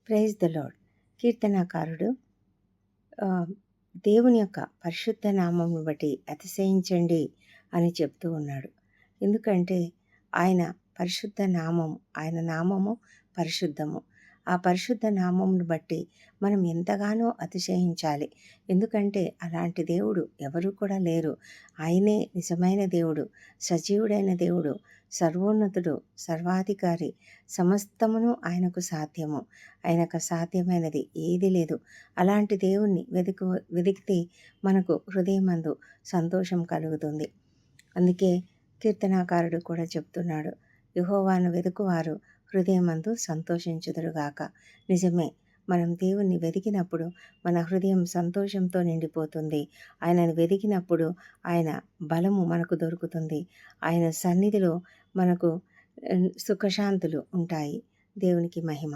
Praise the lord. కీర్తనాకారుడు దేవుని యొక్క పరిశుద్ధ నామమును బట్టి అతిశయించండి అని చెప్తూ ఉన్నాడు. ఎందుకంటే ఆయన పరిశుద్ధ నామము, ఆయన నామము పరిశుద్ధము. ఆ పరిశుద్ధ నామమును బట్టి మనం ఎంతగానో అతిశయించాలి. ఎందుకంటే అలాంటి దేవుడు ఎవరు కూడా లేరు. ఆయనే నిజమైన దేవుడు, సజీవుడైన దేవుడు, సర్వోన్నతుడు, సర్వాధికారి. సమస్తమును ఆయనకు సాధ్యము. ఆయనకు సాధ్యమైనది ఏది లేదు. అలాంటి దేవుణ్ణి వెతికితే మనకు హృదయమందు సంతోషం కలుగుతుంది. అందుకే కీర్తనాకారుడు కూడా చెప్తున్నాడు, యెహోవాను వెతుకువారు హృదయమందు సంతోషించుదురుగాక. నిజమే, మనం దేవుణ్ణి వెతికినప్పుడు మన హృదయం సంతోషంతో నిండిపోతుంది. ఆయనను వెతికినప్పుడు ఆయన బలము మనకు దొరుకుతుంది. ఆయన సన్నిధిలో మనకు సుఖశాంతులు ఉంటాయి. దేవునికి మహిమ.